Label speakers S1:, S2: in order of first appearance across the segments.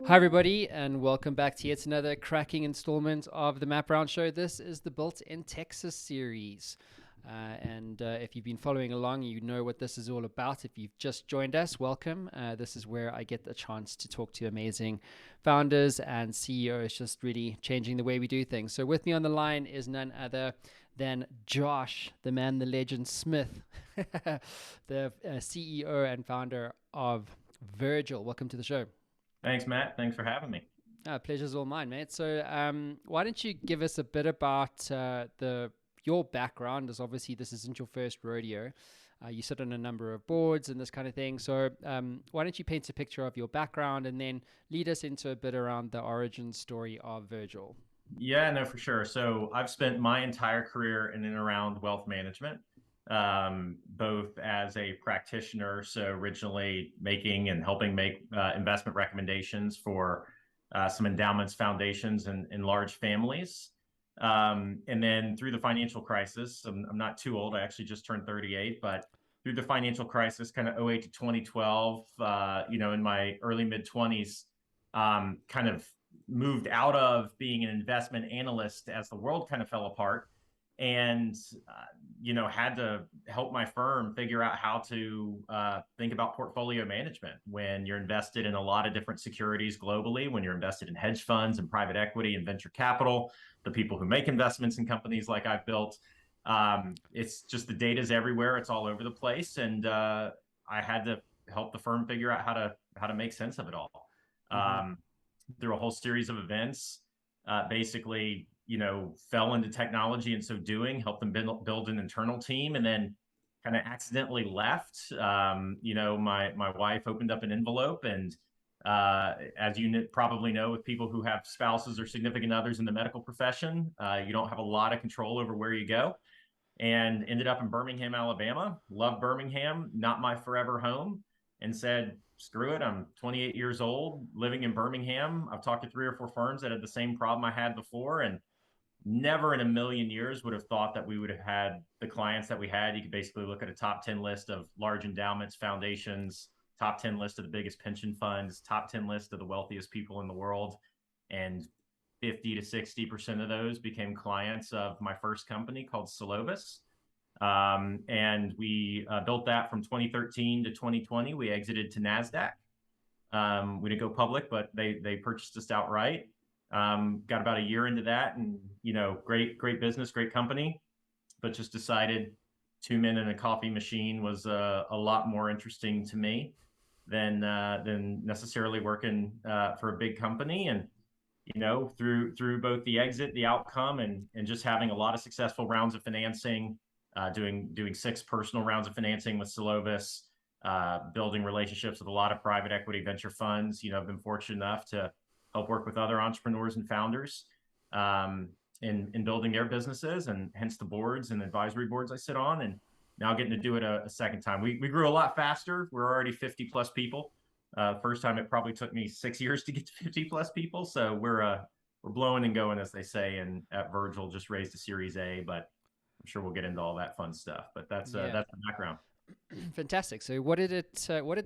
S1: Hi, everybody, and welcome back to yet another cracking installment of the Matt Brown Show. This is the Built in Texas series. If you've been following along, you know what this is all about. If you've just joined us, welcome. This is where I get the chance to talk to amazing founders and CEOs, just really changing the way we do things. So, with me on the line is none other than Josh, the man, the legend Smith, the CEO and founder of Virgil. Welcome to the show.
S2: Thanks, Matt. Thanks for having me.
S1: Pleasure's all mine, mate. So, why don't you give us a bit about the your background? As obviously this isn't your first rodeo. You sit on a number of boards and this kind of thing. So, why don't you paint a picture of your background and then lead us into a bit around the origin story of Virgil?
S2: Yeah, no, for sure. So I've spent my entire career in and around wealth management, both as a practitioner, so originally making and helping make investment recommendations for some endowments, foundations, and large families. And then through the financial crisis, I'm not too old. I actually just turned 38, but through the financial crisis, kind of '08 to 2012, in my early mid 20s, kind of moved out of being an investment analyst as the world kind of fell apart and had to help my firm figure out how to think about portfolio management when you're invested in a lot of different securities globally, when you're invested in hedge funds and private equity and venture capital, the people who make investments in companies like I've built. It's just the data's everywhere, it's all over the place, and I had to help the firm figure out how to make sense of it all.
S1: Mm-hmm.
S2: Through a whole series of events. Basically, fell into technology and so doing, helped them build an internal team, and then kind of accidentally left. My wife opened up an envelope, and as you probably know, with people who have spouses or significant others in the medical profession, you don't have a lot of control over where you go. And ended up in Birmingham, Alabama. Loved Birmingham, not my forever home, and said, screw it. I'm 28 years old, living in Birmingham. I've talked to 3 or 4 firms that had the same problem I had before, and never in a million years would have thought that we would have had the clients that we had. You could basically look at a top 10 list of large endowments, foundations, top 10 list of the biggest pension funds, top 10 list of the wealthiest people in the world. And 50 to 60% of those became clients of my first company called Solovis. And we built that from 2013 to 2020. We exited to NASDAQ. We didn't go public, but they purchased us outright. Got about a year into that, and great business, great company, but just decided 2 men in a coffee machine was a lot more interesting to me than necessarily working for a big company. And through both the exit, the outcome, and just having a lot of successful rounds of financing, doing 6 personal rounds of financing with Solovis, building relationships with a lot of private equity venture funds. I've been fortunate enough to help work with other entrepreneurs and founders in building their businesses, and hence the boards and advisory boards I sit on. And now getting to do it a second time. We grew a lot faster. We're already 50 plus people. First time it probably took me 6 years to get to 50 plus people. So we're blowing and going, as they say. And at Virgil, just raised a Series A, but I'm sure we'll get into all that fun stuff. But that's
S1: Yeah.
S2: the background.
S1: Fantastic. So, what did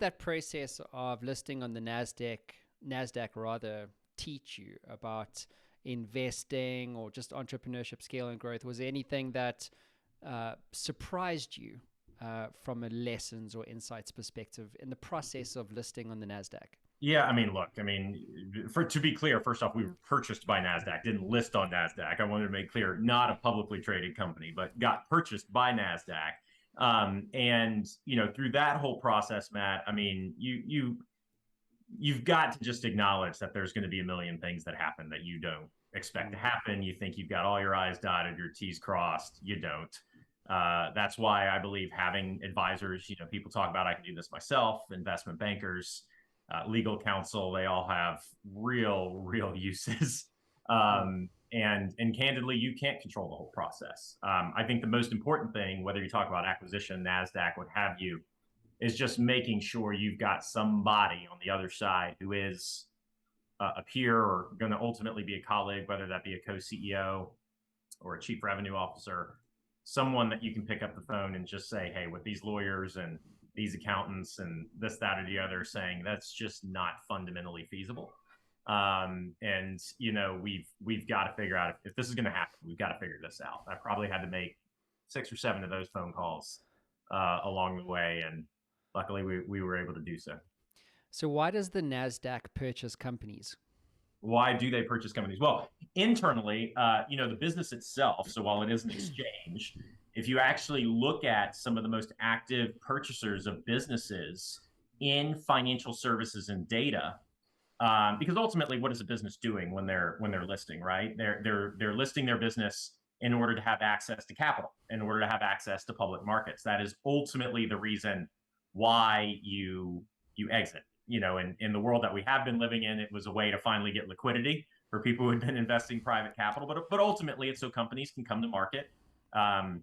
S1: that process of listing on the Nasdaq rather, teach you about investing or just entrepreneurship, scale, and growth? Was there anything that surprised you from a lessons or insights perspective in the process of listing on the Nasdaq?
S2: Yeah, I mean, look, to be clear, first off, we were purchased by NASDAQ, didn't list on NASDAQ. I wanted to make clear, not a publicly traded company, but got purchased by NASDAQ. And through that whole process, Matt, I mean, you've got to just acknowledge that there's going to be a million things that happen that you don't expect to happen. You think you've got all your I's dotted, your T's crossed. You don't. That's why I believe having advisors, people talk about, I can do this myself, investment bankers, legal counsel, they all have real uses. And candidly, you can't control the whole process. I think the most important thing, whether you talk about acquisition, NASDAQ, what have you, is just making sure you've got somebody on the other side who is a peer or going to ultimately be a colleague, whether that be a co-CEO or a chief revenue officer, someone that you can pick up the phone and just say, hey, with these lawyers and these accountants and this, that, or the other saying, that's just not fundamentally feasible. And we've got to figure out if this is going to happen. We've got to figure this out. I probably had to make 6 or 7 of those phone calls along the way, and luckily we were able to do so.
S1: So why does the NASDAQ purchase companies?
S2: Why do they purchase companies? Well, internally, the business itself. So while it is an exchange, if you actually look at some of the most active purchasers of businesses in financial services and data, because ultimately, what is a business doing when they're listing? Right, they're listing their business in order to have access to capital, in order to have access to public markets. That is ultimately the reason why you exit. In the world that we have been living in, it was a way to finally get liquidity for people who had been investing private capital. But ultimately, it's so companies can come to market.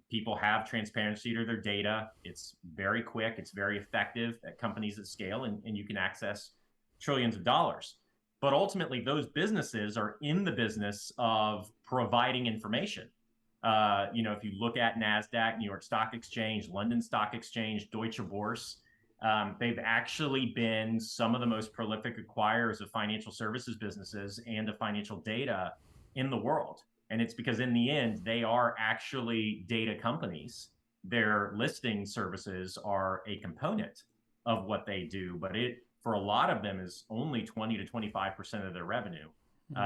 S2: People have transparency to their data. It's very quick. It's very effective at companies at scale, and you can access trillions of dollars. But ultimately, those businesses are in the business of providing information. If you look at NASDAQ, New York Stock Exchange, London Stock Exchange, Deutsche Börse, they've actually been some of the most prolific acquirers of financial services businesses and of financial data in the world. And it's because in the end, they are actually data companies. Their listing services are a component of what they do, but it, for a lot of them, is only 20 to 25% of their revenue,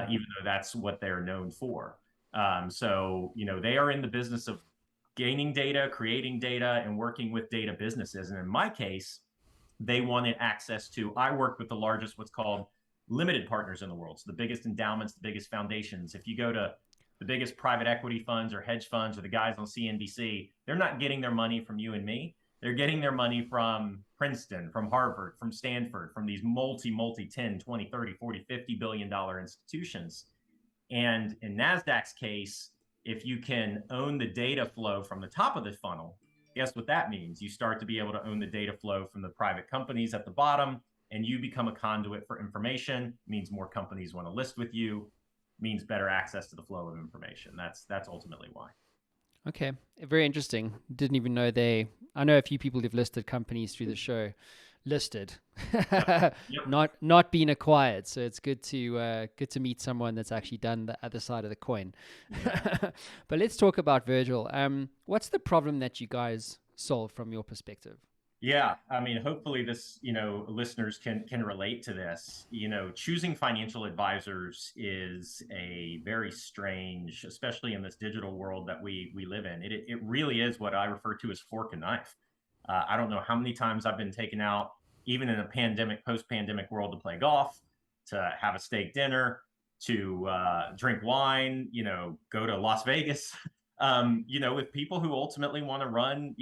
S2: even though that's what they're known for. They are in the business of gaining data, creating data, and working with data businesses. And in my case, they wanted access to, I worked with the largest, what's called limited partners in the world. So the biggest endowments, the biggest foundations. If you go to the biggest private equity funds or hedge funds or the guys on CNBC, they're not getting their money from you and me. They're getting their money from Princeton, from Harvard, from Stanford, from these multi 10, 20, 30, 40, $50 billion institutions. And in NASDAQ's case, if you can own the data flow from the top of the funnel, guess what that means? You start to be able to own the data flow from the private companies at the bottom, and you become a conduit for information. It means more companies want to list with you, means better access to the flow of information. That's ultimately why.
S1: Okay, very interesting. Didn't even know I know a few people who've listed companies through the show, listed,
S2: Yep.
S1: not being acquired. So it's good to meet someone that's actually done the other side of the coin.
S2: Yeah.
S1: But let's talk about Virgil. What's the problem that you guys solve from your perspective?
S2: Yeah, I mean, hopefully this, listeners can relate to this. Choosing financial advisors is a very strange, especially in this digital world that we live in. It really is what I refer to as fork and knife. I don't know how many times I've been taken out, even in a post-pandemic world, to play golf, to have a steak dinner, to drink wine, go to Las Vegas, with people who ultimately want to run,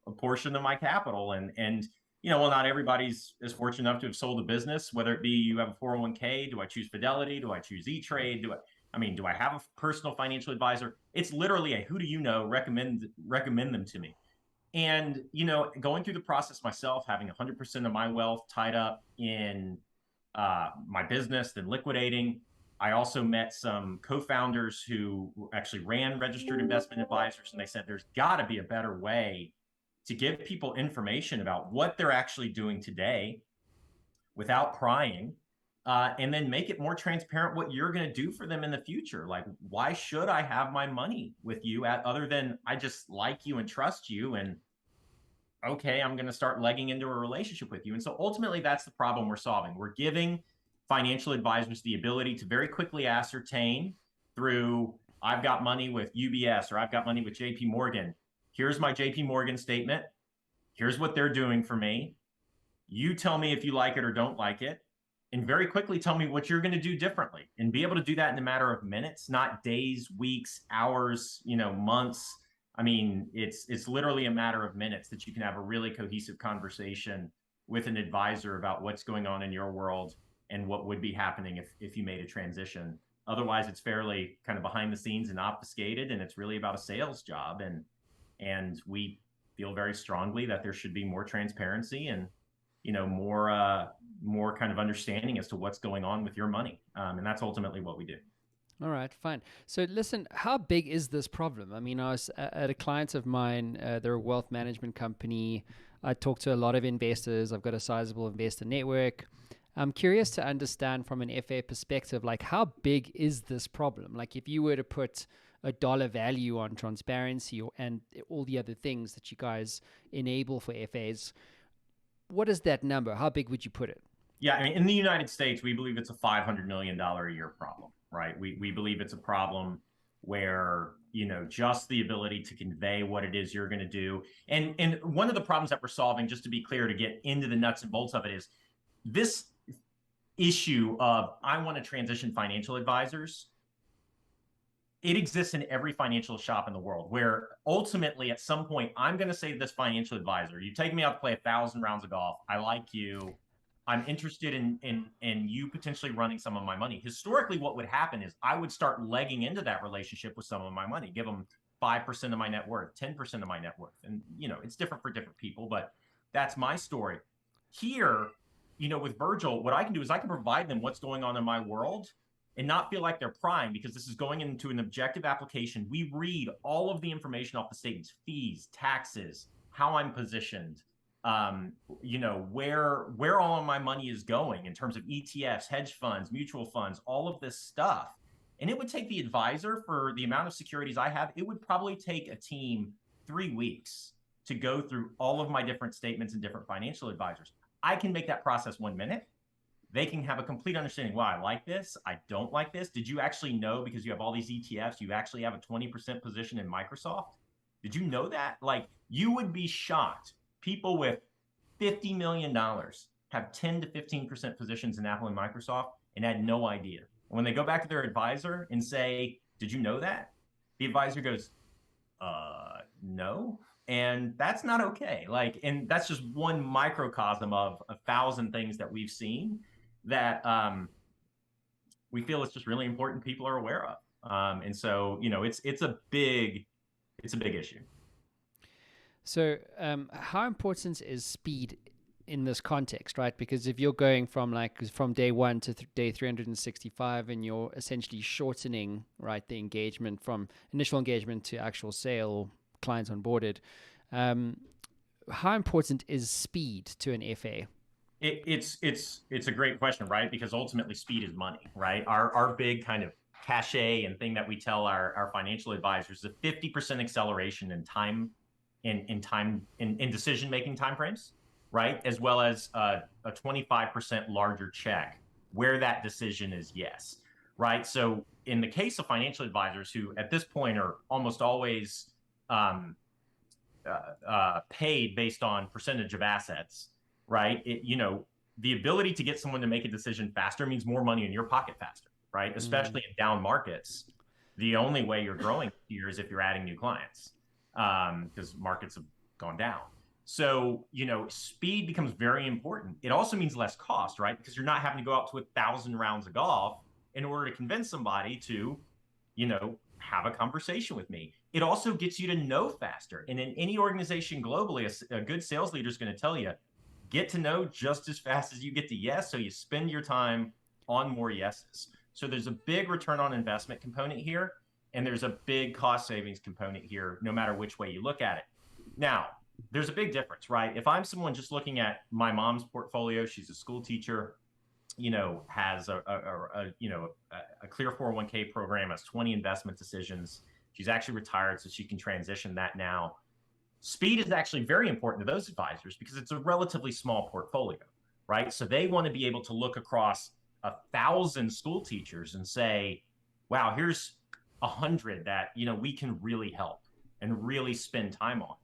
S2: a portion of my capital. And not everybody's as fortunate enough to have sold a business, whether it be you have a 401k. Do I choose Fidelity? Do I choose E-Trade? Do I have a personal financial advisor? It's literally a who do you know, recommend them to me. And going through the process myself, having 100% of my wealth tied up in my business, then liquidating. I also met some co-founders who actually ran registered investment advisors, and they said there's got to be a better way to give people information about what they're actually doing today without prying, and then make it more transparent what you're going to do for them in the future. Like, why should I have my money with you other than I just like you and trust you, and okay, I'm going to start legging into a relationship with you. And so ultimately, that's the problem we're solving. We're giving financial advisors the ability to very quickly ascertain through, I've got money with UBS or I've got money with JP Morgan. Here's my JP Morgan statement. Here's what they're doing for me. You tell me if you like it or don't like it, and very quickly tell me what you're going to do differently, and be able to do that in a matter of minutes, not days, weeks, hours, months. I mean, it's literally a matter of minutes that you can have a really cohesive conversation with an advisor about what's going on in your world and what would be happening if you made a transition. Otherwise, it's fairly kind of behind the scenes and obfuscated, and it's really about a sales job. And we feel very strongly that there should be more transparency and more kind of understanding as to what's going on with your money, and that's ultimately what we do.
S1: All right, fine. So listen, how big is this problem? I mean, I was at a client of mine, they're a wealth management company. I talk to a lot of investors. I've got a sizable investor network. I'm curious to understand from an FA perspective, like how big is this problem? Like if you were to put a dollar value on transparency and all the other things that you guys enable for FAs, what is that number? How big would you put it?
S2: Yeah, I mean, in the United States, we believe it's a $500 million a year problem, right? We believe it's a problem where, just the ability to convey what it is you're going to do. And one of the problems that we're solving, just to be clear, to get into the nuts and bolts of it, is this issue of I want to transition financial advisors. It exists in every financial shop in the world where ultimately at some point I'm going to say to this financial advisor, you take me out to play 1,000 rounds of golf. I like you. I'm interested in you potentially running some of my money. Historically, what would happen is I would start legging into that relationship with some of my money, give them 5% of my net worth, 10% of my net worth. And, it's different for different people, but that's my story. Here, with Virgil, what I can do is I can provide them what's going on in my world and not feel like they're prying, because this is going into an objective application. We read all of the information off the statements, fees, taxes, how I'm positioned, where all of my money is going in terms of ETFs, hedge funds, mutual funds, all of this stuff. And it would take the advisor, for the amount of securities I have, it would probably take a team 3 weeks to go through all of my different statements and different financial advisors. I can make that process 1 minute. They can have a complete understanding. Wow, I like this. I don't like this. Did you actually know, because you have all these ETFs, you actually have a 20% position in Microsoft? Did you know that? Like, you would be shocked. People with $50 million have 10 to 15% positions in Apple and Microsoft and had no idea. And when they go back to their advisor and say, did you know that? The advisor goes, no. And that's not okay. And that's just one microcosm of 1,000 things that we've seen that we feel it's just really important people are aware of. And so, it's a big issue.
S1: So, how important is speed in this context, right? Because if you're going from day one to day 365, and you're essentially shortening, right, the engagement from initial engagement to actual sale, clients onboarded, how important is speed to an FA?
S2: It's a great question, right? Because ultimately speed is money, right? Our big kind of cachet and thing that we tell our financial advisors is a 50% acceleration in time, in decision making timeframes, right? As well as a 25% larger check where that decision is yes, right? So in the case of financial advisors, who at this point are almost always paid based on percentage of assets, right? The ability to get someone to make a decision faster means more money in your pocket faster, right? Especially in down markets. The only way you're growing here is if you're adding new clients, because markets have gone down. So, speed becomes very important. It also means less cost, right? Because you're not having to go out to 1,000 rounds of golf in order to convince somebody to, have a conversation with me. It also gets you to know faster. And in any organization globally, a good sales leader is going to tell you, get to know just as fast as you get to yes. So you spend your time on more yeses. So there's a big return on investment component here, and there's a big cost savings component here, no matter which way you look at it. Now, there's a big difference, right? If I'm someone just looking at my mom's portfolio, she's a school teacher, has a clear 401k program, has 20 investment decisions. She's actually retired, so she can transition that now. Speed is actually very important to those advisors because it's a relatively small portfolio, right? So they want to be able to look across 1,000 school teachers and say, wow, here's 100 that, we can really help and really spend time on,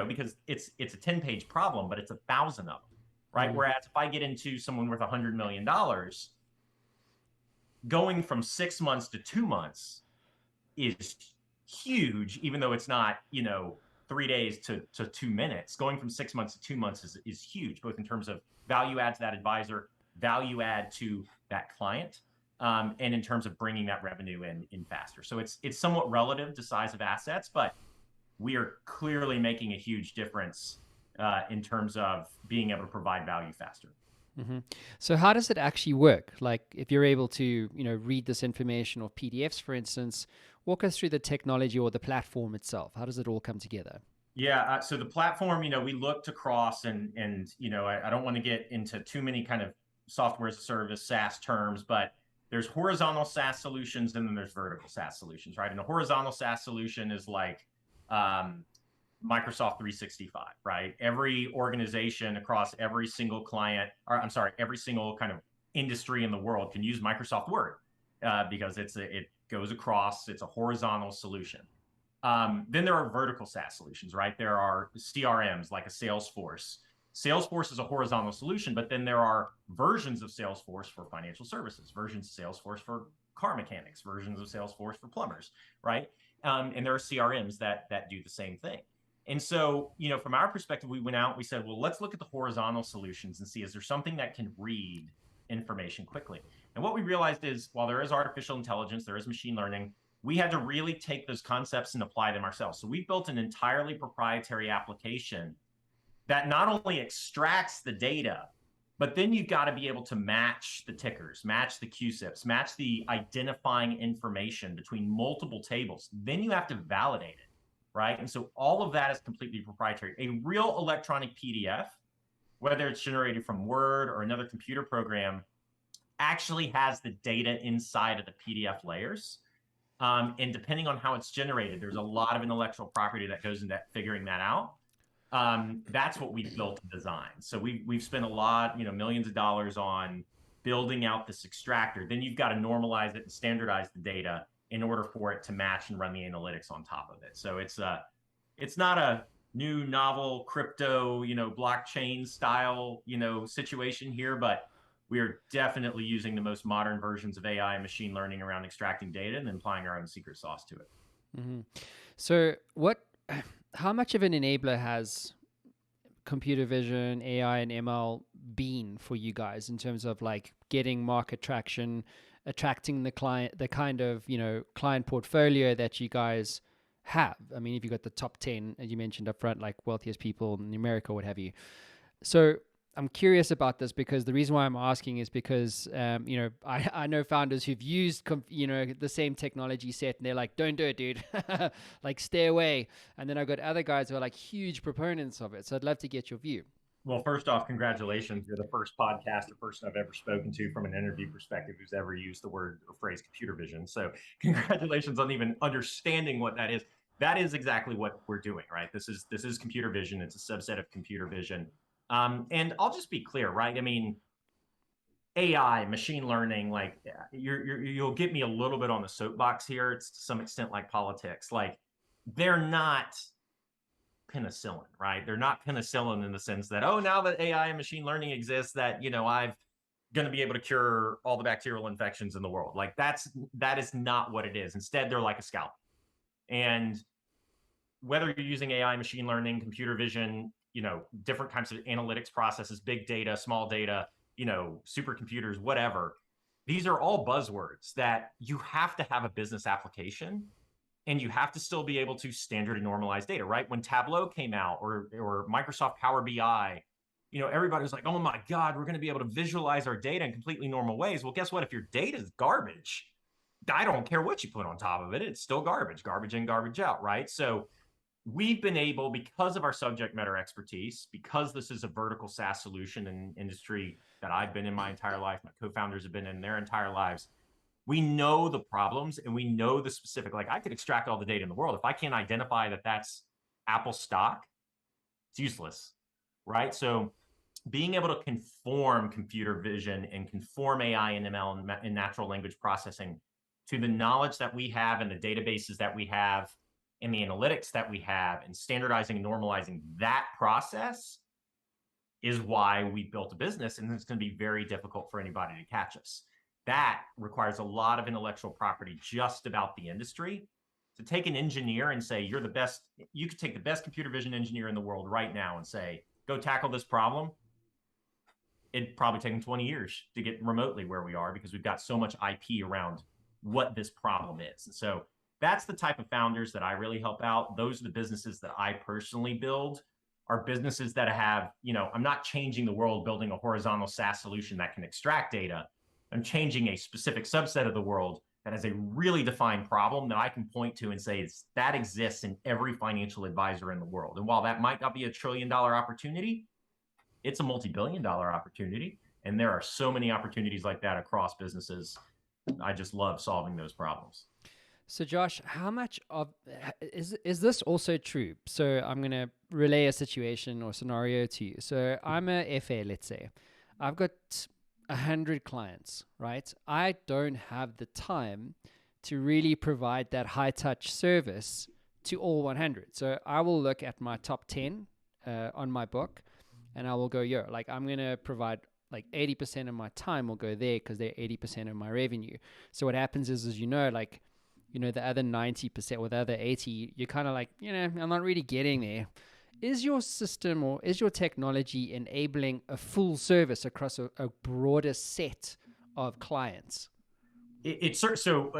S2: because it's a 10-page problem, but it's 1,000 of them, right? Whereas if I get into someone with $100 million, going from 6 months to 2 months is huge, even though it's not, 3 days to 2 minutes. Going from 6 months to 2 months is huge, both in terms of value add to that advisor, value add to that client, and in terms of bringing that revenue in faster. So it's somewhat relative to size of assets, but we are clearly making a huge difference in terms of being able to provide value faster.
S1: Mm-hmm. So how does it actually work? Like if you're able to, read this information or PDFs, for instance, walk us through the technology or the platform itself. How does it all come together?
S2: Yeah, so the platform, we looked across and I don't want to get into too many kind of software as a service, SaaS terms, but there's horizontal SaaS solutions and then there's vertical SaaS solutions, right? And a horizontal SaaS solution is like Microsoft 365, right? Every organization across every single client, or I'm sorry, every single kind of industry in the world can use Microsoft Word because it goes across, it's a horizontal solution. Then there are vertical SaaS solutions, right? There are CRMs like a Salesforce. Salesforce is a horizontal solution, but then there are versions of Salesforce for financial services, versions of Salesforce for car mechanics, versions of Salesforce for plumbers, right? And there are CRMs that do the same thing. And so, from our perspective, we went out, we said, well, let's look at the horizontal solutions and see, is there something that can read information quickly? And what we realized is, while there is artificial intelligence, there is machine learning, we had to really take those concepts and apply them ourselves. So we built an entirely proprietary application that not only extracts the data, but then you've got to be able to match the tickers, match the QSIPs, match the identifying information between multiple tables. Then you have to validate it, right? And so all of that is completely proprietary. A real electronic PDF, whether it's generated from Word or another computer program, actually has the data inside of the PDF layers. And depending on how it's generated, there's a lot of intellectual property that goes into figuring that out. That's what we built and designed. So we've spent a lot, millions of dollars on building out this extractor. Then you've got to normalize it and standardize the data in order for it to match and run the analytics on top of it. So it's not a new novel crypto, blockchain style, situation here, but we are definitely using the most modern versions of AI and machine learning around extracting data and then applying our own secret sauce to it.
S1: Mm-hmm. So how much of an enabler has computer vision, AI, and ML been for you guys in terms of like getting market traction, attracting the kind of, client portfolio that you guys have? I mean, if you've got the top 10, as you mentioned up front, like wealthiest people in America, what have you. So I'm curious about this because the reason why I'm asking is because, I know founders who've used, the same technology set and they're like, don't do it, dude. Like, stay away. And then I've got other guys who are like huge proponents of it. So I'd love to get your view.
S2: Well, first off, congratulations. You're the first podcaster person I've ever spoken to from an interview perspective who's ever used the word or phrase computer vision. So congratulations on even understanding what that is. That is exactly what we're doing, right? This is computer vision. It's a subset of computer vision. And I'll just be clear, right? I mean, AI, machine learning, like you'll get me a little bit on the soapbox here. It's to some extent like politics. Like, they're not penicillin, right? They're not penicillin in the sense that, oh, now that AI and machine learning exists, that, I'm going to be able to cure all the bacterial infections in the world. Like, that is not what it is. Instead, they're like a scalpel. And whether you're using AI, machine learning, computer vision, different kinds of analytics processes, big data, small data, supercomputers, whatever, these are all buzzwords that you have to have a business application. And you have to still be able to standard and normalize data, right? When Tableau came out or Microsoft Power BI, everybody was like, oh my God, we're going to be able to visualize our data in completely normal ways. Well, guess what? If your data is garbage, I don't care what you put on top of it. It's still garbage in, garbage out, right? So we've been able, because of our subject matter expertise, because this is a vertical SaaS solution in industry that I've been in my entire life, my co-founders have been in their entire lives, we know the problems and we know the specific, like, I could extract all the data in the world. If I can't identify that that's Apple stock, it's useless, right? So being able to conform computer vision and conform AI and ML and natural language processing to the knowledge that we have and the databases that we have and the analytics that we have, and standardizing and normalizing that process is why we built a business. And it's going to be very difficult for anybody to catch us. That requires a lot of intellectual property just about the industry. To take an engineer and say, you're the best, you could take the best computer vision engineer in the world right now and say, go tackle this problem. It'd probably take them 20 years to get remotely where we are, because we've got so much IP around what this problem is. And so that's the type of founders that I really help out. Those are the businesses that I personally build, are businesses that have, I'm not changing the world building a horizontal SaaS solution that can extract data. I'm changing a specific subset of the world that has a really defined problem that I can point to and say that exists in every financial advisor in the world. And while that might not be $1 trillion opportunity, it's a multi-billion-dollar opportunity. And there are so many opportunities like that across businesses. I just love solving those problems.
S1: So Josh, how much of is this also true? So I'm going to relay a situation or scenario to you. So I'm a FA, let's say. I've got 100 clients, right? I don't have the time to really provide that high touch service to all 100. So I will look at my top 10 on my book, and I will go, yo, like I'm going to provide like 80% of my time will go there because they're 80% of my revenue. So what happens is like, the other 90% or the other 80, you're kind of like, I'm not really getting there. Is your system or is your technology enabling a full service across a broader set of clients?
S2: It's so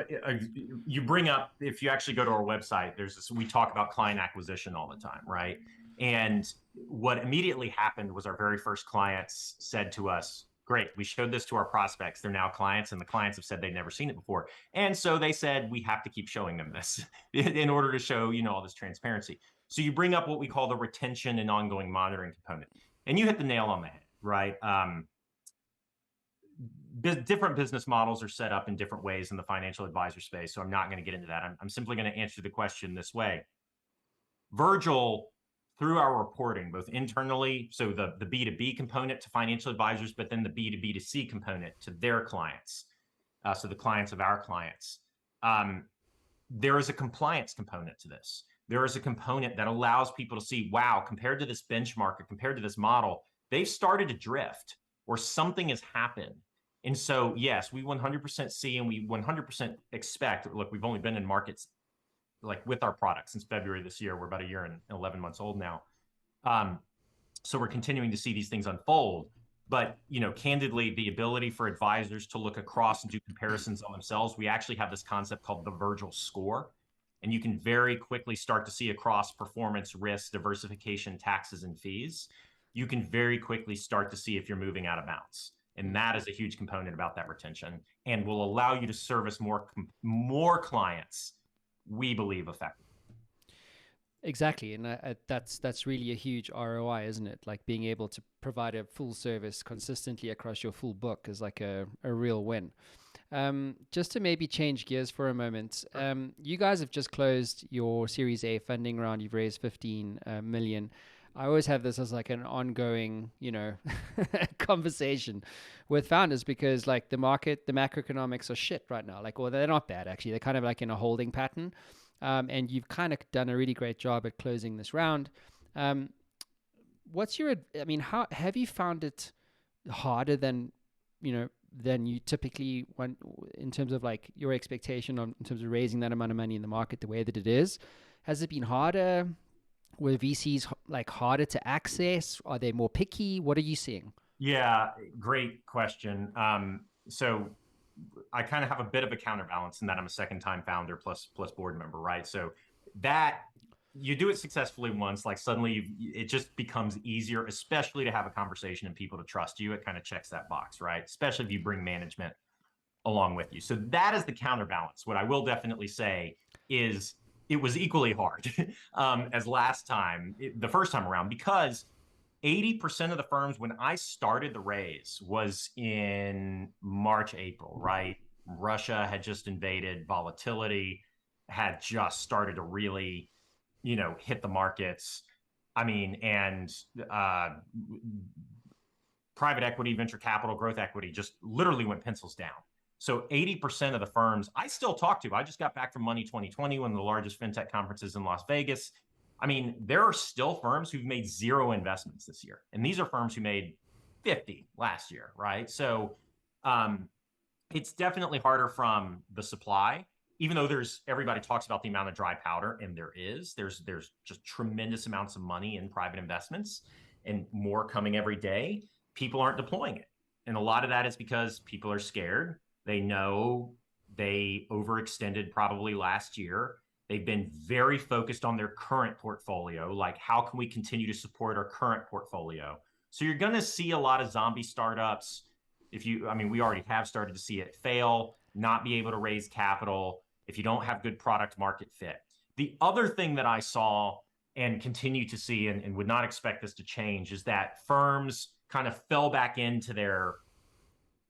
S2: you bring up, if you actually go to our website, we talk about client acquisition all the time, right? And what immediately happened was our very first clients said to us, great, we showed this to our prospects. They're now clients, and the clients have said they'd never seen it before. And so they said, we have to keep showing them this in order to show, all this transparency. So you bring up what we call the retention and ongoing monitoring component. And you hit the nail on the head, right? Different business models are set up in different ways in the financial advisor space. So I'm not going to get into that. I'm simply going to answer the question this way. Virgil, through our reporting, both internally, so the B2B component to financial advisors, but then the B2B2C component to their clients, so the clients of our clients, there is a compliance component to this. There is a component that allows people to see, wow, compared to this benchmark or compared to this model, they've started to drift or something has happened. And so, yes, we 100% see and we 100% expect, look, we've only been in markets like with our product since February this year. We're about a year and 11 months old now. So we're continuing to see these things unfold. But, candidly, the ability for advisors to look across and do comparisons on themselves, we actually have this concept called the Virgil score. And you can very quickly start to see across performance, risk, diversification, taxes, and fees. You can very quickly start to see if you're moving out of bounds. And that is a huge component about that retention and will allow you to service more clients, we believe, effectively.
S1: Exactly, and that's really a huge ROI, isn't it? Like being able to provide a full service consistently across your full book is like a real win. Just to maybe change gears for a moment, you guys have just closed your Series A funding round. You've raised 15 million. I always have this as like an ongoing, conversation with founders because like the macroeconomics are shit right now. Like, well, they're not bad actually. They're kind of like in a holding pattern. And you've kind of done a really great job at closing this round. How have you found it harder than you typically want in terms of like your expectation in terms of raising that amount of money in the market the way that it is? Has it been harder? Were VCs like harder to access? Are they more picky? What are you seeing?
S2: Yeah, great question. So I kind of have a bit of a counterbalance in that I'm a second-time founder plus board member, right? So that you do it successfully once, like suddenly it just becomes easier, especially to have a conversation and people to trust you. It kind of checks that box, right? Especially if you bring management along with you. So that is the counterbalance. What I will definitely say is it was equally hard as last time, the first time around, because 80% of the firms, when I started the raise, was in March, April, right? Russia had just invaded, volatility had just started to really, hit the markets. I mean, and private equity, venture capital, growth equity just literally went pencils down. So 80% of the firms I still talk to, I just got back from Money 2020, one of the largest fintech conferences in Las Vegas. I mean, there are still firms who've made 0 investments this year. And these are firms who made 50 last year, right? So it's definitely harder from the supply, even though everybody talks about the amount of dry powder, and there's just tremendous amounts of money in private investments and more coming every day. People aren't deploying it. And a lot of that is because people are scared. They know they overextended probably last year. They've been very focused on their current portfolio. Like, how can we continue to support our current portfolio? So you're going to see a lot of zombie startups. We already have started to see it fail, not be able to raise capital if you don't have good product market fit. The other thing that I saw and continue to see and would not expect this to change is that firms kind of fell back into their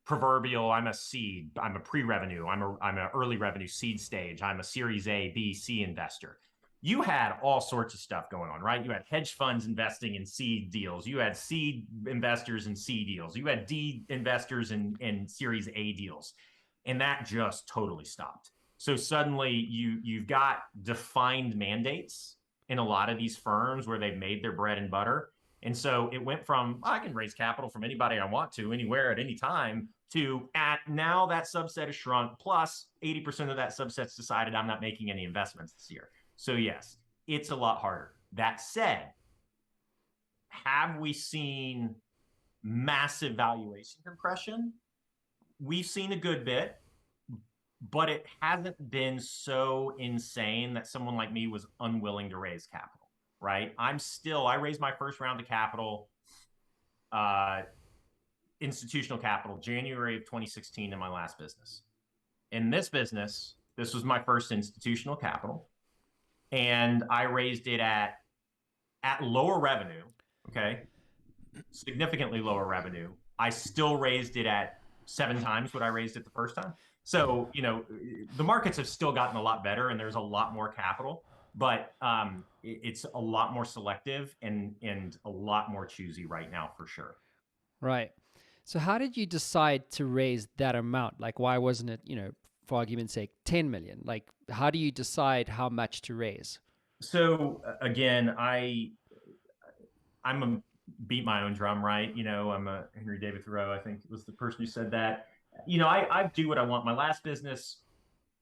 S2: proverbial, I'm a seed, I'm a pre-revenue, I'm an early revenue seed stage, I'm a series A, B, C investor. You had all sorts of stuff going on, right? You had hedge funds investing in seed deals. You had seed investors in C deals. You had D investors in series A deals. And that just totally stopped. So suddenly you've got defined mandates in a lot of these firms where they've made their bread and butter. And so it went from, I can raise capital from anybody I want to, anywhere at any time, to at now that subset is shrunk, plus 80% of that subset's decided I'm not making any investments this year. So yes, it's a lot harder. That said, have we seen massive valuation compression? We've seen a good bit, but it hasn't been so insane that someone like me was unwilling to raise capital, right? I raised my first round of capital, institutional capital, January of 2016 in my last business. In this business, this was my first institutional capital, and I raised it at lower revenue, okay, significantly lower revenue. I still raised it at 7 times what I raised it the first time. So, the markets have still gotten a lot better and there's a lot more capital, but it's a lot more selective and a lot more choosy right now for sure.
S1: Right. So how did you decide to raise that amount? Like, why wasn't it, for argument's sake, 10 million? Like, how do you decide how much to raise?
S2: So again, I'm a beat my own drum, right? I'm a Henry David Thoreau, I think was the person who said that. I do what I want. My last business,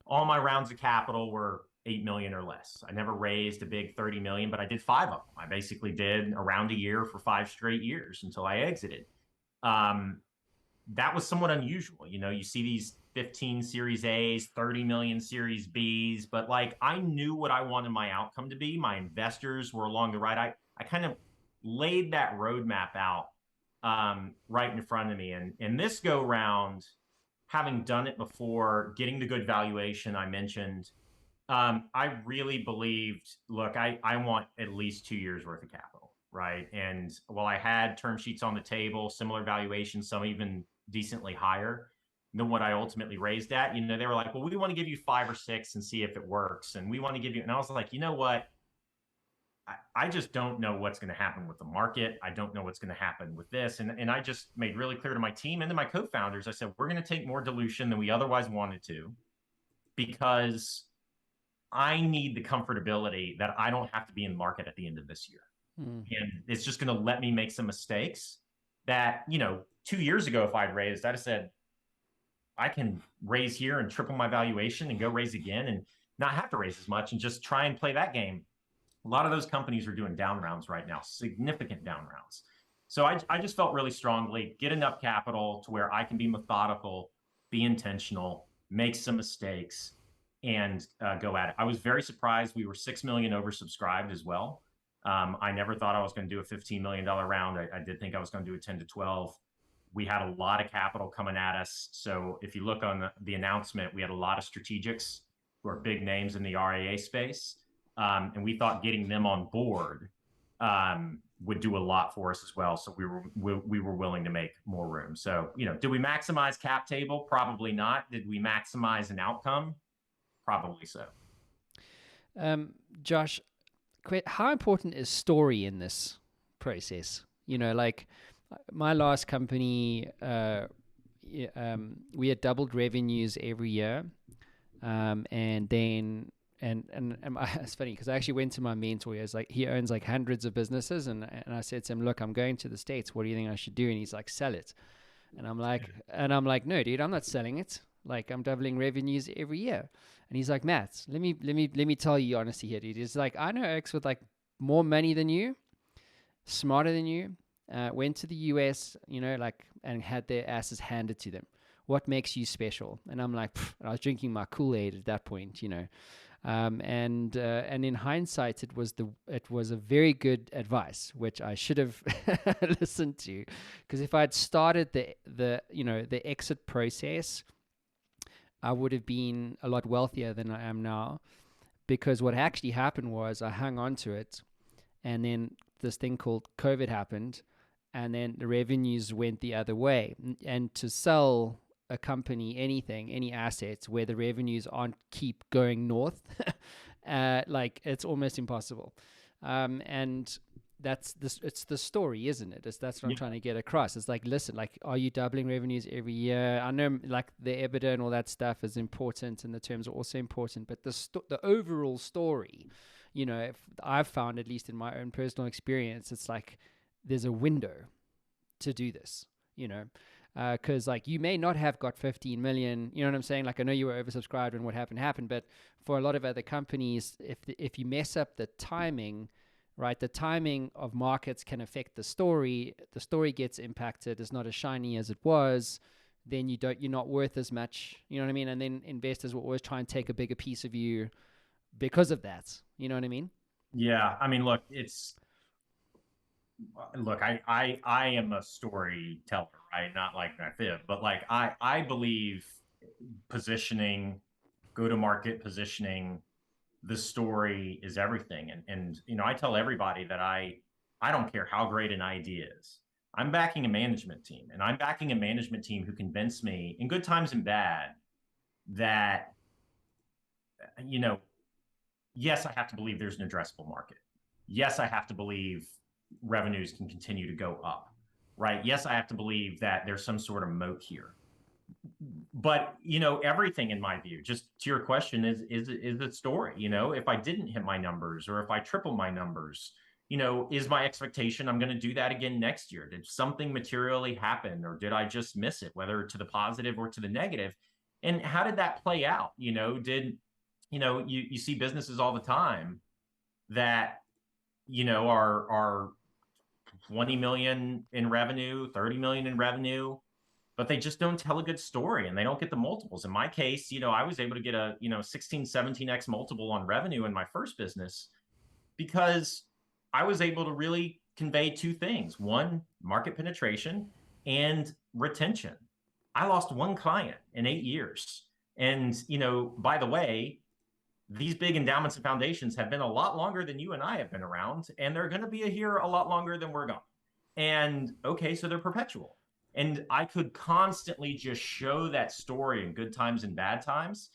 S2: all my rounds of capital were 8 million or less. I never raised a big 30 million, but I did 5 of them. I basically did around a year for 5 straight years until I exited. That was somewhat unusual. You see these 15 Series A's, 30 million Series B's, but like I knew what I wanted my outcome to be. My investors were along the right. I kind of laid that roadmap out right in front of me. And this go round, having done it before, getting the good valuation I mentioned, I really believed, look, I want at least 2 years worth of capital, right? And while I had term sheets on the table, similar valuations, some even decently higher than what I ultimately raised at, they were like, well, we want to give you 5 or 6 and see if it works. And we want to give you, and I was like, you know what? I just don't know what's going to happen with the market. I don't know what's going to happen with this. And I just made really clear to my team and to my co-founders, I said, we're going to take more dilution than we otherwise wanted to, because I need the comfortability that I don't have to be in the market at the end of this year. And it's just going to let me make some mistakes that, 2 years ago, if I'd raised, I'd have said, I can raise here and triple my valuation and go raise again and not have to raise as much and just try and play that game. A lot of those companies are doing down rounds right now, significant down rounds. So I just felt really strongly, get enough capital to where I can be methodical, be intentional, make some mistakes, and go at it. I was very surprised. We were 6 million oversubscribed as well. I never thought I was going to do a $15 million round. I did think I was going to do a 10 to 12. We had a lot of capital coming at us. So if you look on the announcement, we had a lot of strategics who are big names in the RIA space. And we thought getting them on board would do a lot for us as well. So we were willing to make more room. So, did we maximize cap table? Probably not. Did we maximize an outcome? Probably so.
S1: Josh, how important is story in this process? Like my last company, we had doubled revenues every year. And then, and it's funny because I actually went to my mentor. He owns like hundreds of businesses, and I said to him, "Look, I'm going to the States. What do you think I should do?" And he's like, "Sell it." And I'm like, "No, dude, I'm not selling it. Like, I'm doubling revenues every year." And he's like, "Matt, let me tell you honestly here, dude. It's like I know X with like more money than you, smarter than you, went to the US, and had their asses handed to them. What makes you special?" And I'm like, I was drinking my Kool-Aid at that point, and in hindsight, it was a very good advice, which I should have listened to, because if I had started the exit process, I would have been a lot wealthier than I am now, because what actually happened was I hung on to it, and then this thing called COVID happened, and then the revenues went the other way. And to sell a company anything, any assets where the revenues aren't keep going north, like it's almost impossible. And that's this. It's the story, isn't it? That's what I'm
S2: Yeah.
S1: trying to get across. It's like, listen, like, are you doubling revenues every year? I know, like, the EBITDA and all that stuff is important, and the terms are also important, but the overall story, if I've found, at least in my own personal experience, it's like there's a window to do this, because like you may not have got 15 million, you know what I'm saying? Like, I know you were oversubscribed and what happened, but for a lot of other companies, if you mess up the timing, right, the timing of markets can affect the story. The story gets impacted. It's not as shiny as it was. Then you're not worth as much. You know what I mean? And then investors will always try and take a bigger piece of you because of that. You know what I mean?
S2: Yeah. I mean, I am a storyteller, right? Not like I fib, but like I believe positioning, go to market positioning, the story is everything. And I tell everybody that I don't care how great an idea is. I'm backing a management team, and I'm backing a management team who convinced me in good times and bad that, you know, yes, I have to believe there's an addressable market. Yes, I have to believe revenues can continue to go up, right? Yes, I have to believe that there's some sort of moat here. But everything in my view, just to your question, is the story. If I didn't hit my numbers, or if I triple my numbers, is my expectation I'm going to do that again next year? Did something materially happen, or did I just miss it, whether to the positive or to the negative? And how did that play out? You see businesses all the time that are 20 million in revenue, 30 million in revenue, but they just don't tell a good story, and they don't get the multiples. In my case, I was able to get a 16, 17x multiple on revenue in my first business because I was able to really convey two things: one, market penetration, and retention. I lost one client in 8 years. And by the way, these big endowments and foundations have been a lot longer than you and I have been around, and they're going to be here a lot longer than we're gone. And okay, so they're perpetual. And I could constantly just show that story in good times and bad times,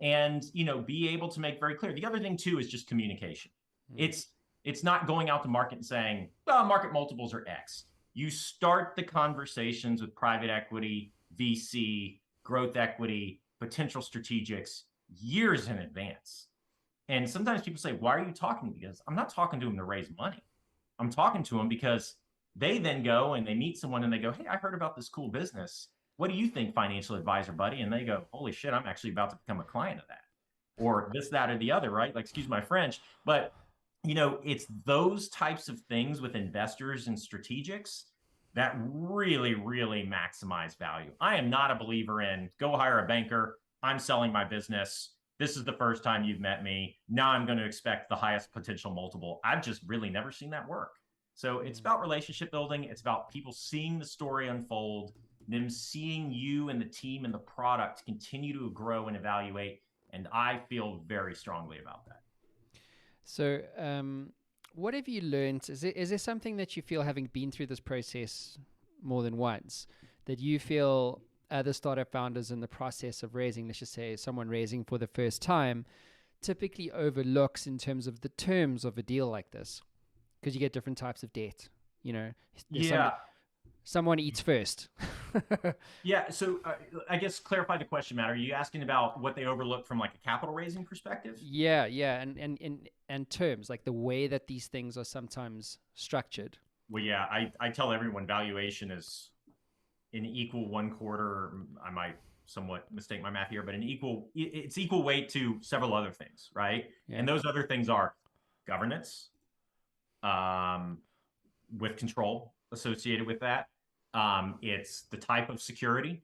S2: and be able to make very clear. The other thing too is just communication. It's not going out to market and saying, well, market multiples are X. You start the conversations with private equity, VC, growth equity, potential strategics years in advance. And sometimes people say, why are you talking? Because I'm not talking to them to raise money. I'm talking to them because they then go and they meet someone and they go, hey, I heard about this cool business. What do you think, financial advisor buddy? And they go, holy shit, I'm actually about to become a client of that, or this, that, or the other, right? Like, excuse my French, but it's those types of things with investors and strategics that really, really maximize value. I am not a believer in go hire a banker. I'm selling my business. This is the first time you've met me. Now I'm going to expect the highest potential multiple. I've just really never seen that work. So it's about relationship building. It's about people seeing the story unfold, them seeing you and the team and the product continue to grow and evaluate. And I feel very strongly about that.
S1: So, what have you learned? Is there something that you feel, having been through this process more than once, that you feel other startup founders in the process of raising, let's just say someone raising for the first time, typically overlooks in terms of the terms of a deal like this? Because you get different types of debt.
S2: Yeah.
S1: Someone eats first.
S2: Yeah. So I guess clarify the question, Matt. Are you asking about what they overlook from like a capital raising perspective?
S1: Yeah, and terms, like the way that these things are sometimes structured.
S2: Well, yeah, I tell everyone valuation is an equal 1/4. I might somewhat mistake my math here, but it's equal weight to several other things, right?
S1: Yeah.
S2: And those other things are governance, with control associated with that. It's the type of security.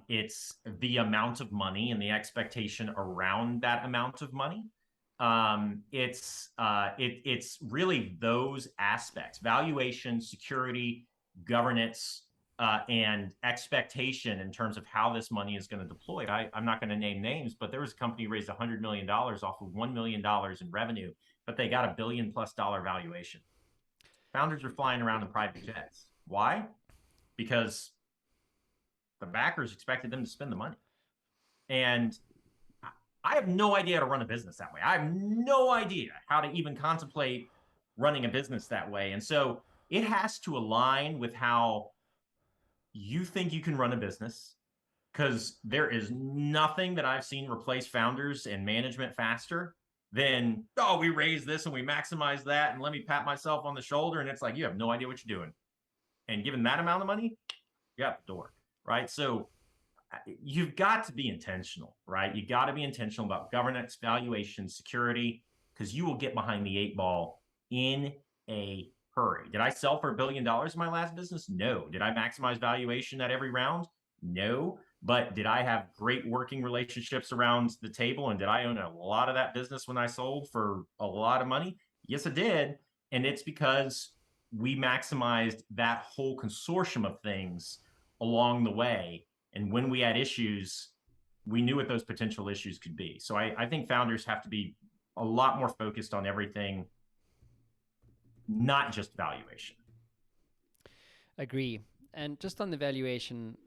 S2: It's the amount of money and the expectation around that amount of money. It's really those aspects: valuation, security, governance, and expectation in terms of how this money is going to deploy. I'm not going to name names, but there was a company raised $100 million off of $1 million in revenue, but they got $1 billion+ valuation. founders are flying around in private jets. Why? Because the backers expected them to spend the money. And I have no idea how to run a business that way. I have no idea how to even contemplate running a business that way. And so it has to align with how you think you can run a business, because there is nothing that I've seen replace founders and management faster than, oh, we raised this and we maximize that and let me pat myself on the shoulder. And it's like, you have no idea what you're doing. And given that amount of money, you're out the door, right? So you've got to be intentional, right? You got to be intentional about governance, valuation, security, because you will get behind the 8 ball in a hurry. Did I sell for $1 billion in my last business? No. Did I maximize valuation at every round? No. But did I have great working relationships around the table? And did I own a lot of that business when I sold for a lot of money? Yes, I did. And it's because we maximized that whole consortium of things along the way. And when we had issues, we knew what those potential issues could be. So I think founders have to be a lot more focused on everything, not just valuation.
S1: Agree. And just on the valuation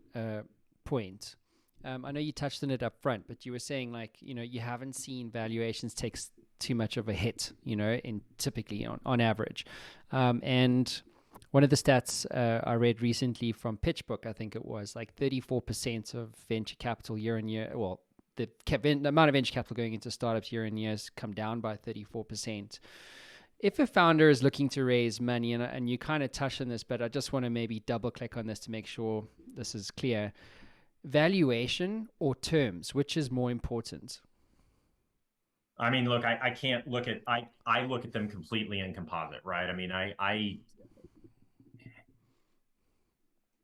S1: point, I know you touched on it up front, but you were saying, like, you know, you haven't seen valuations take too much of a hit, you know, in typically on average. And one of the stats I read recently from PitchBook, I think it was like 34% of venture capital year on year. Well, the amount of venture capital going into startups year on year has come down by 34%. If a founder is looking to raise money, and you kind of touched on this, but I just want to maybe double click on this to make sure this is clear. Valuation or terms, which is more important?
S2: I mean, look, I can't look at, I look at them completely in composite, right? I mean,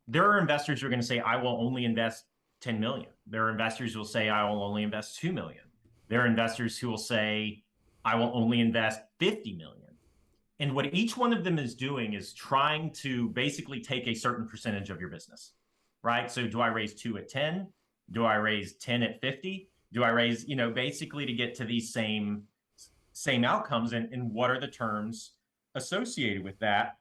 S2: there are investors who are going to say, I will only invest 10 million. There are investors who will say, I will only invest 2 million. There are investors who will say, I will only invest 50 million. And what each one of them is doing is trying to basically take a certain percentage of your business, right? So do I raise 2 at 10? Do I raise 10 at 50? Do I raise, you know, basically to get to these same outcomes, and what are the terms associated with that?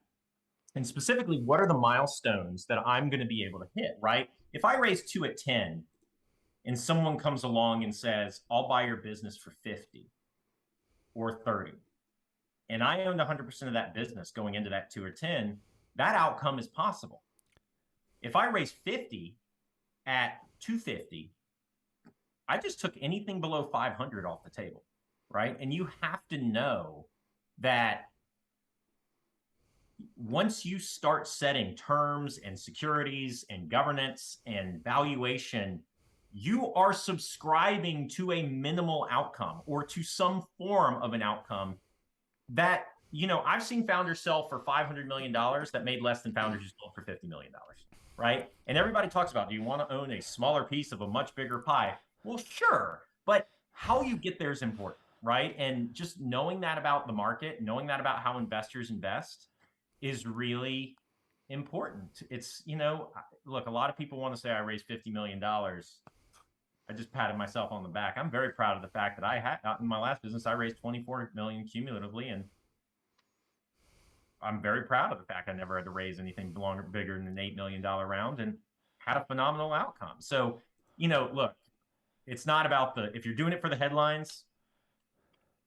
S2: And specifically, what are the milestones that I'm going to be able to hit, right? If I raise 2 at 10 and someone comes along and says, I'll buy your business for 50 or 30, and I owned 100% of that business going into that 2 or 10, that outcome is possible. If I raise 50 at 250, I just took anything below 500 off the table, right? And you have to know that once you start setting terms and securities and governance and valuation, you are subscribing to a minimal outcome or to some form of an outcome that, you know, I've seen founders sell for $500 million that made less than founders who sold for $50 million, right? And everybody talks about, do you want to own a smaller piece of a much bigger pie? Well, sure, but how you get there is important, right? And just knowing that about the market, knowing that about how investors invest is really important. It's, you know, look, a lot of people want to say I raised $50 million. I just patted myself on the back. I'm very proud of the fact that I had, in my last business, I raised 24 million cumulatively, and I'm very proud of the fact I never had to raise anything bigger than an $8 million round, and had a phenomenal outcome. So, you know, look, it's not about if you're doing it for the headlines,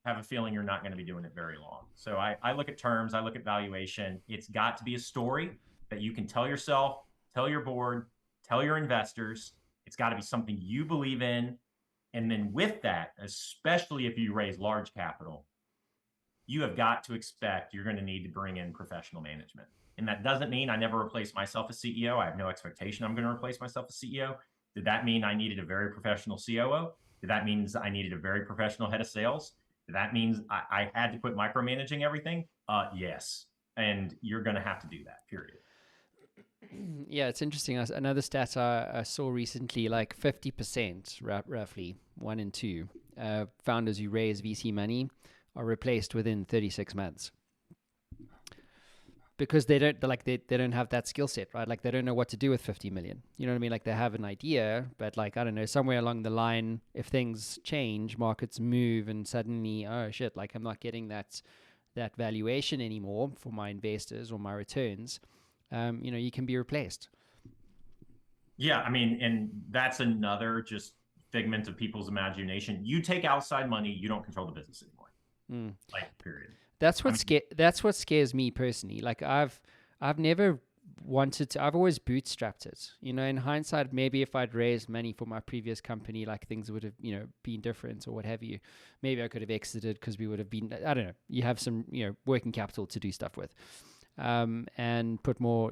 S2: have a feeling you're not going to be doing it very long. So I look at terms, I look at valuation. It's got to be a story that you can tell yourself, tell your board, tell your investors. It's got to be something you believe in. And then with that, especially if you raise large capital, you have got to expect you're going to need to bring in professional management. And that doesn't mean I never replace myself as CEO. I have no expectation I'm going to replace myself as CEO. Did that mean I needed a very professional COO? Did that mean I needed a very professional head of sales? That means I had to quit micromanaging everything? Yes. And you're going to have to do that, period.
S1: Yeah, it's interesting. Another stat I saw recently, like 50%, roughly, 1 in 2, founders who raise VC money are replaced within 36 months. Because they don't have that skill set, right? Like, they don't know what to do with 50 million. You know what I mean? Like, they have an idea, but, like, I don't know, somewhere along the line, if things change, markets move, and suddenly, oh shit, like, I'm not getting that that valuation anymore for my investors or my returns, you can be replaced.
S2: Yeah, I mean, and that's another just figment of people's imagination. You take outside money, you don't control the business anymore. Like, period.
S1: That's
S2: I
S1: what
S2: mean,
S1: that's what scares me personally. Like I've never wanted to. I've always bootstrapped it. In hindsight, maybe if I'd raised money for my previous company, like things would have been different or what have you. Maybe I could have exited because we would have been. I don't know. You have some working capital to do stuff with, and put more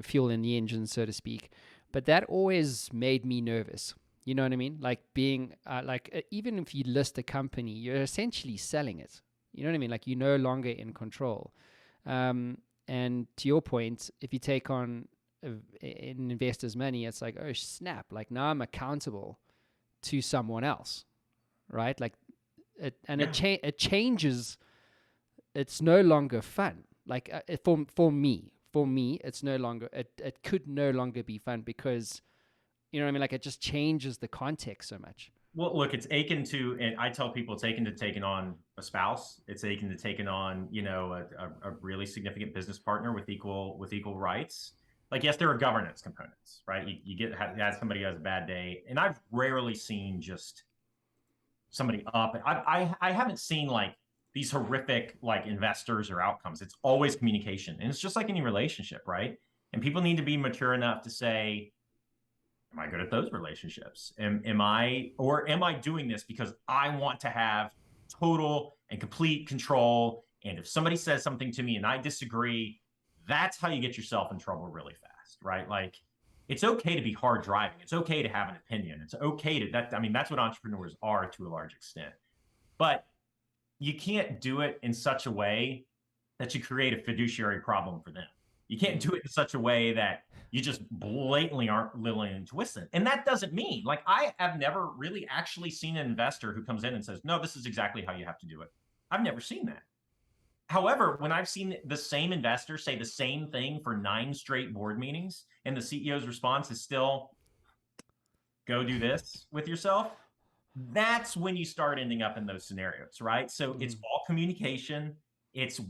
S1: fuel in the engine, so to speak. But that always made me nervous. You know what I mean? Like being even if you list a company, you're essentially selling it. You know what I mean? Like you're no longer in control. And to your point, if you take on an investor's money, it's like, oh snap! Like now I'm accountable to someone else, right? Like, it changes. It's no longer fun. Like for me, it's no longer. It could no longer be fun because, you know what I mean? Like it just changes the context so much.
S2: well, look, it's akin to, and I tell people it's akin to taking on a spouse. It's akin to taking on, a really significant business partner with equal rights. Like, yes, there are governance components, right? You have somebody who has a bad day, and I've rarely seen just somebody up. I haven't seen like these horrific like investors or outcomes. It's always communication, and it's just like any relationship, right? And people need to be mature enough to say, am I good at those relationships? Am I doing this because I want to have total and complete control? And if somebody says something to me and I disagree, that's how you get yourself in trouble really fast, right? Like, it's okay to be hard driving. It's okay to have an opinion. It's okay to that. I mean, that's what entrepreneurs are to a large extent. But you can't do it in such a way that you create a fiduciary problem for them. You can't do it in such a way that you just blatantly aren't willing to listen. And that doesn't mean, like, I have never really actually seen an investor who comes in and says, no, this is exactly how you have to do it. I've never seen that. However, when I've seen the same investor say the same thing for 9 straight board meetings, and the CEO's response is still, go do this with yourself, that's when you start ending up in those scenarios, right? So it's all communication. It's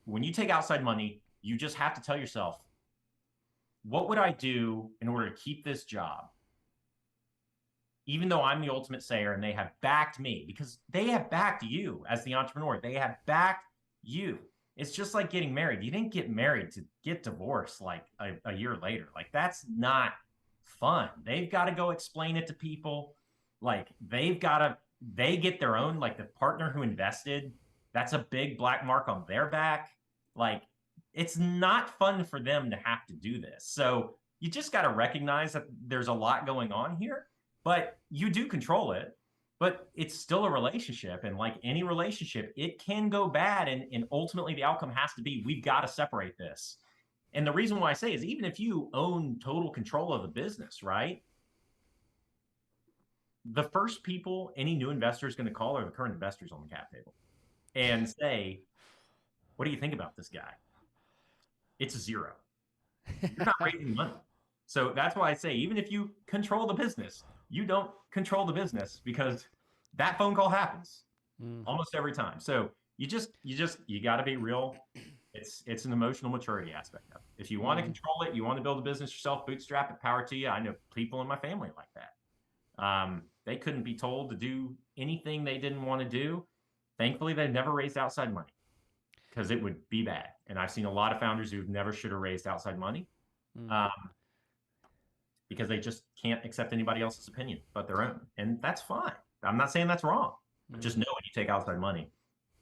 S2: when you take outside money, you just have to tell yourself, what would I do in order to keep this job? Even though I'm the ultimate sayer and they have backed me, because they have backed you as the entrepreneur. They have backed you. It's just like getting married. You didn't get married to get divorced like a year later. Like, that's not fun. They've got to go explain it to people. Like, they get their own, like, the partner who invested, that's a big black mark on their back. Like, it's not fun for them to have to do this. So you just got to recognize that there's a lot going on here, but you do control it. But it's still a relationship. And like any relationship, it can go bad. And ultimately, the outcome has to be, we've got to separate this. And the reason why I say is, even if you own total control of the business, right? The first people any new investor is going to call are the current investors on the cap table and say, what do you think about this guy? It's a 0. You're not raising money. So that's why I say, even if you control the business, you don't control the business, because that phone call happens almost every time. So you got to be real. It's an emotional maturity aspect of it. If you want to control it, you want to build a business yourself, bootstrap it, power to you. I know people in my family like that. They couldn't be told to do anything they didn't want to do. Thankfully, they've never raised outside money, because it would be bad. And I've seen a lot of founders who never should have raised outside money, because they just can't accept anybody else's opinion but their own. And that's fine. I'm not saying that's wrong. But just know, when you take outside money,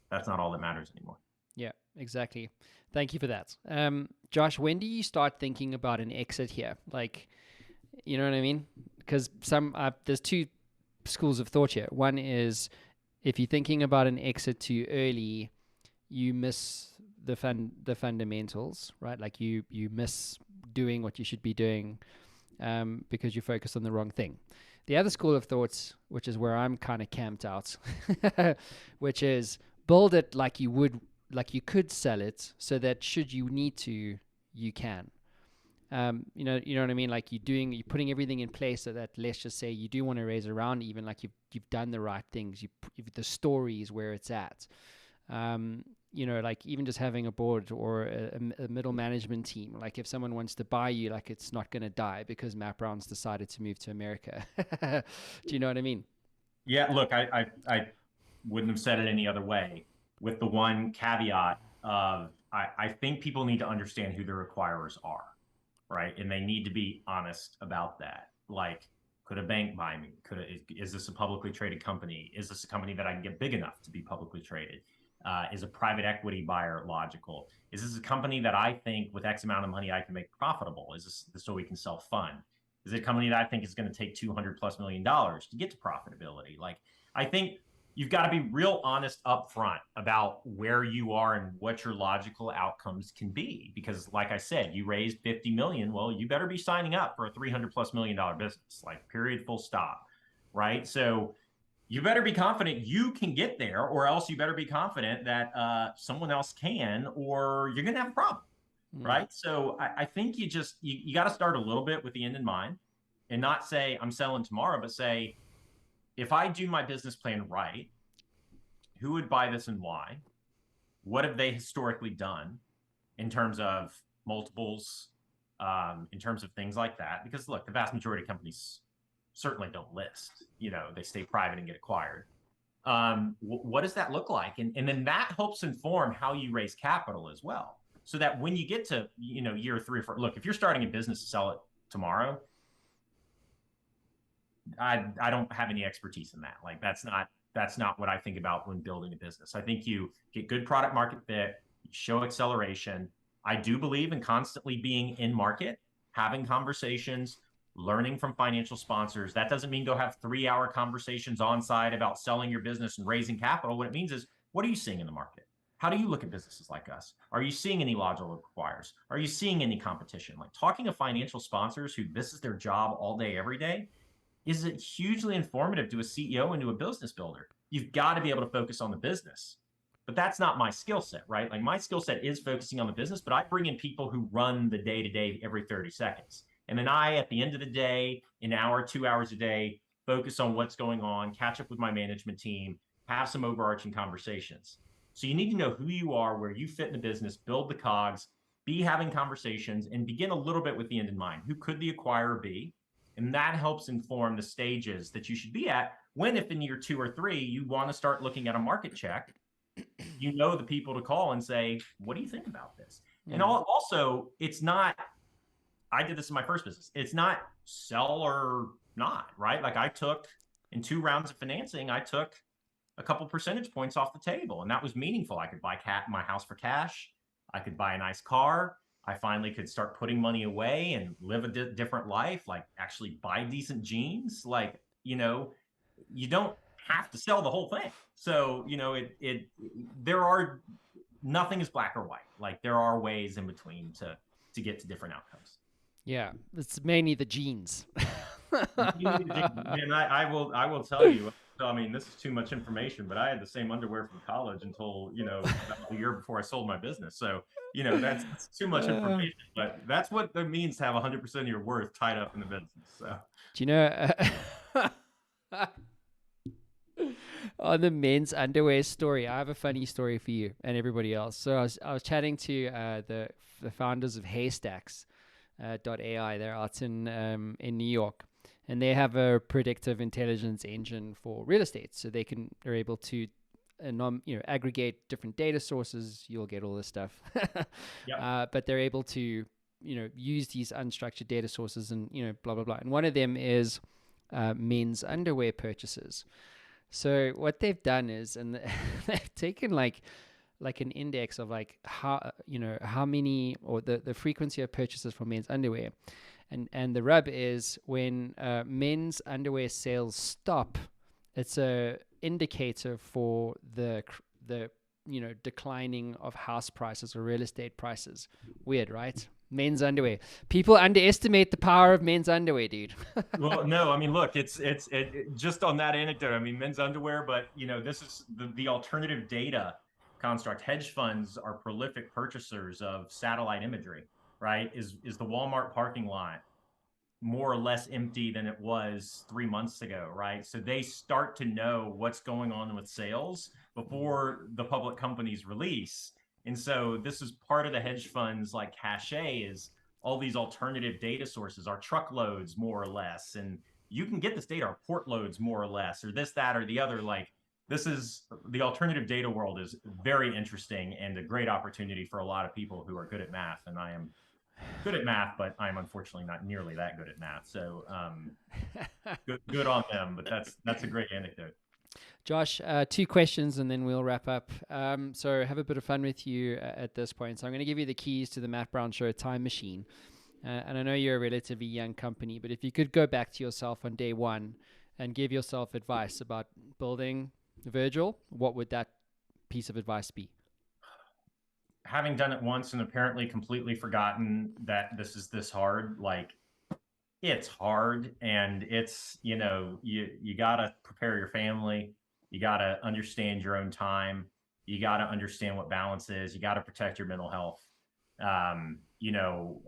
S2: that's not all that matters anymore.
S1: Yeah, exactly. Thank you for that. Josh, when do you start thinking about an exit here? Like, you know what I mean? Because there's 2 schools of thought here. One is, if you're thinking about an exit too early, you miss the fundamentals, right? Like you miss doing what you should be doing, because you focus on the wrong thing. The other school of thoughts, which is where I'm kind of camped out, which is build it like you could sell it, so that should you need to, you can. You know what I mean? Like you're putting everything in place so that, let's just say you do want to raise a round, even like you've done the right things. The story is where it's at. You know, like even just having a board or a middle management team, like if someone wants to buy you, like it's not going to die because Matt Brown's decided to move to America. Do you know what I mean?
S2: Yeah, look, I wouldn't have said it any other way, with the one caveat of I think people need to understand who their acquirers are, right? And they need to be honest about that. Like, could a bank buy me? Is this a publicly traded company? Is this a company that I can get big enough to be publicly traded? Is a private equity buyer logical? Is this a company that I think with X amount of money I can make profitable? Is this so we can self fund? Is it a company that I think is going to take $200+ million to get to profitability? Like, I think you've got to be real honest up front about where you are and what your logical outcomes can be. Because like I said, you raised 50 million. Well, you better be signing up for a $300+ million business, like period, full stop. Right. So you better be confident you can get there, or else you better be confident that someone else can, or you're going to have a problem. Right. So I think you got to start a little bit with the end in mind, and not say I'm selling tomorrow, but say, if I do my business plan right, who would buy this and why? What have they historically done in terms of multiples, in terms of things like that? Because look, the vast majority of companies certainly don't list. They stay private and get acquired. What does that look like? And then that helps inform how you raise capital as well. So that when you get to year 3 or 4, look, if you're starting a business to sell it tomorrow, I don't have any expertise in that. Like that's not what I think about when building a business. I think you get good product market fit, you show acceleration. I do believe in constantly being in market, having conversations, learning from financial sponsors. That doesn't mean go have 3-hour conversations on site about selling your business and raising capital. What it means is, what are you seeing in the market? How do you look at businesses like us? Are you seeing any logical acquirers? Are you seeing any competition? Like talking to financial sponsors who this is their job all day, every day, is it hugely informative to a CEO and to a business builder. You've got to be able to focus on the business. But that's not my skill set, right? Like my skill set is focusing on the business, but I bring in people who run the day-to-day every 30 seconds. And then I, at the end of the day, an hour, 2 hours a day, focus on what's going on, catch up with my management team, have some overarching conversations. So you need to know who you are, where you fit in the business, build the cogs, be having conversations, and begin a little bit with the end in mind. Who could the acquirer be? And that helps inform the stages that you should be at when, if in year 2 or 3, you want to start looking at a market check, the people to call and say, what do you think about this? And also, it's not, I did this in my first business. It's not sell or not, right? Like I took, in 2 rounds of financing, I took a couple percentage points off the table, and that was meaningful. I could buy my house for cash. I could buy a nice car. I finally could start putting money away and live a different life, like actually buy decent jeans. Like, you don't have to sell the whole thing. So, nothing is black or white. Like there are ways in between to get to different outcomes.
S1: Yeah, it's mainly the genes.
S2: Man, I will tell you. I mean, this is too much information, but I had the same underwear from college until about a year before I sold my business. So that's too much information. But that's what it means to have 100% of your worth tied up in the business. So
S1: Do you know? On the men's underwear story, I have a funny story for you and everybody else. So I was chatting to the founders of Haystacks. .ai. They're out in New York, and they have a predictive intelligence engine for real estate. So they're able to aggregate different data sources. You'll get all this stuff, but they're able to use these unstructured data sources and blah blah blah. And one of them is men's underwear purchases. So what they've done is, and they've taken like an index of like how many, or the frequency of purchases for men's underwear, and the rub is when men's underwear sales stop, it's a indicator for the declining of house prices or real estate prices. Weird, right? Men's underwear. People underestimate the power of men's underwear, dude.
S2: Well, no, I mean, look, it's just on that anecdote. I mean, men's underwear, but this is the alternative data construct. Hedge funds are prolific purchasers of satellite imagery, right? Is the Walmart parking lot more or less empty than it was 3 months ago, right? So they start to know what's going on with sales before the public companies release. And so this is part of the hedge funds like cachet is all these alternative data sources, our truckloads more or less. And you can get this data, our port loads more or less, or this, that, or the other. Like this is the alternative data world is very interesting and a great opportunity for a lot of people who are good at math. And I am good at math, but I'm unfortunately not nearly that good at math. So good on them. But that's a great anecdote.
S1: Josh, 2 questions and then we'll wrap up. So have a bit of fun with you at this point. So I'm going to give you the keys to the Matt Brown Show time machine. And I know you're a relatively young company, but if you could go back to yourself on day one and give yourself advice about building Virgil, what would that piece of advice be?
S2: Having done it once and apparently completely forgotten that this is this hard, like it's hard, and it's, you got to prepare your family. You got to understand your own time. You got to understand what balance is. You got to protect your mental health. um you know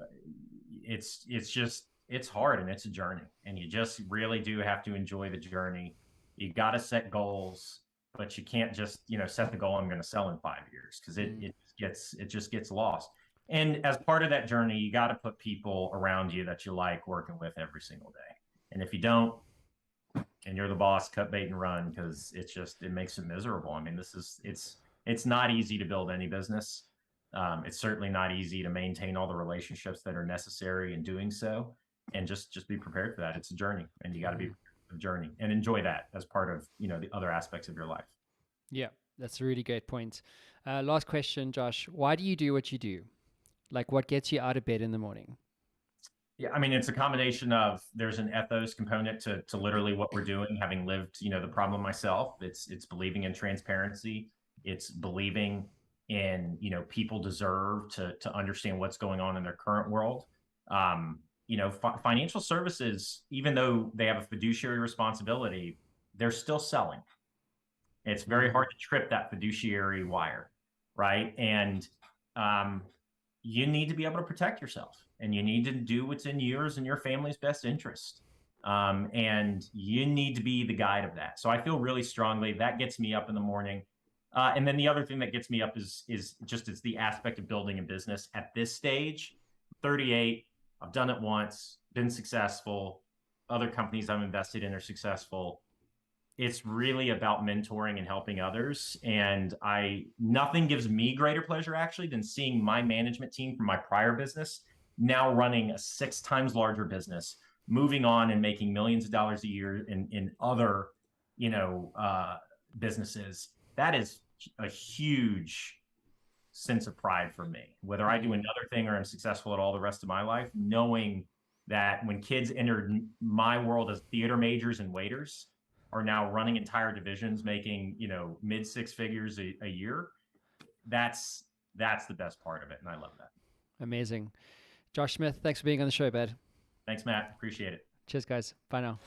S2: it's hard, and it's a journey, and you just really do have to enjoy the journey. You got to set goals, but you can't just set the goal, I'm going to sell in 5 years, because it just gets lost. And as part of that journey, you got to put people around you that you like working with every single day. And if you don't, and you're the boss, cut bait and run, because it makes it miserable. I mean, it's not easy to build any business. It's certainly not easy to maintain all the relationships that are necessary in doing so. And just be prepared for that. It's a journey, and you got to be prepared for the journey and enjoy that as part of the other aspects of your life.
S1: Yeah, that's a really great point. Last question, Josh. Why do you do what you do? Like, what gets you out of bed in the morning?
S2: Yeah, I mean, it's a combination of, there's an ethos component to literally what we're doing, having lived, the problem myself. It's believing in transparency. It's believing in, people deserve to understand what's going on in their current world. Financial services, even though they have a fiduciary responsibility, they're still selling. It's very hard to trip that fiduciary wire, right? And you need to be able to protect yourself, and you need to do what's in yours and your family's best interest. And you need to be the guide of that. So I feel really strongly that gets me up in the morning. And then the other thing that gets me up is it's the aspect of building a business at this stage. 38, I've done it once, been successful. Other companies I've invested in are successful. It's really about mentoring and helping others. And nothing gives me greater pleasure actually than seeing my management team from my prior business now running a 6 times larger business, moving on and making millions of dollars a year in other, businesses. That is a huge sense of pride for me, whether I do another thing or I'm successful at all the rest of my life, knowing that when kids entered my world as theater majors and waiters, are now running entire divisions, making mid 6 figures a year. That's the best part of it, and I love that.
S1: Amazing. Josh Smith, thanks for being on the show, bud.
S2: Thanks, Matt. Appreciate it.
S1: Cheers, guys. Bye now.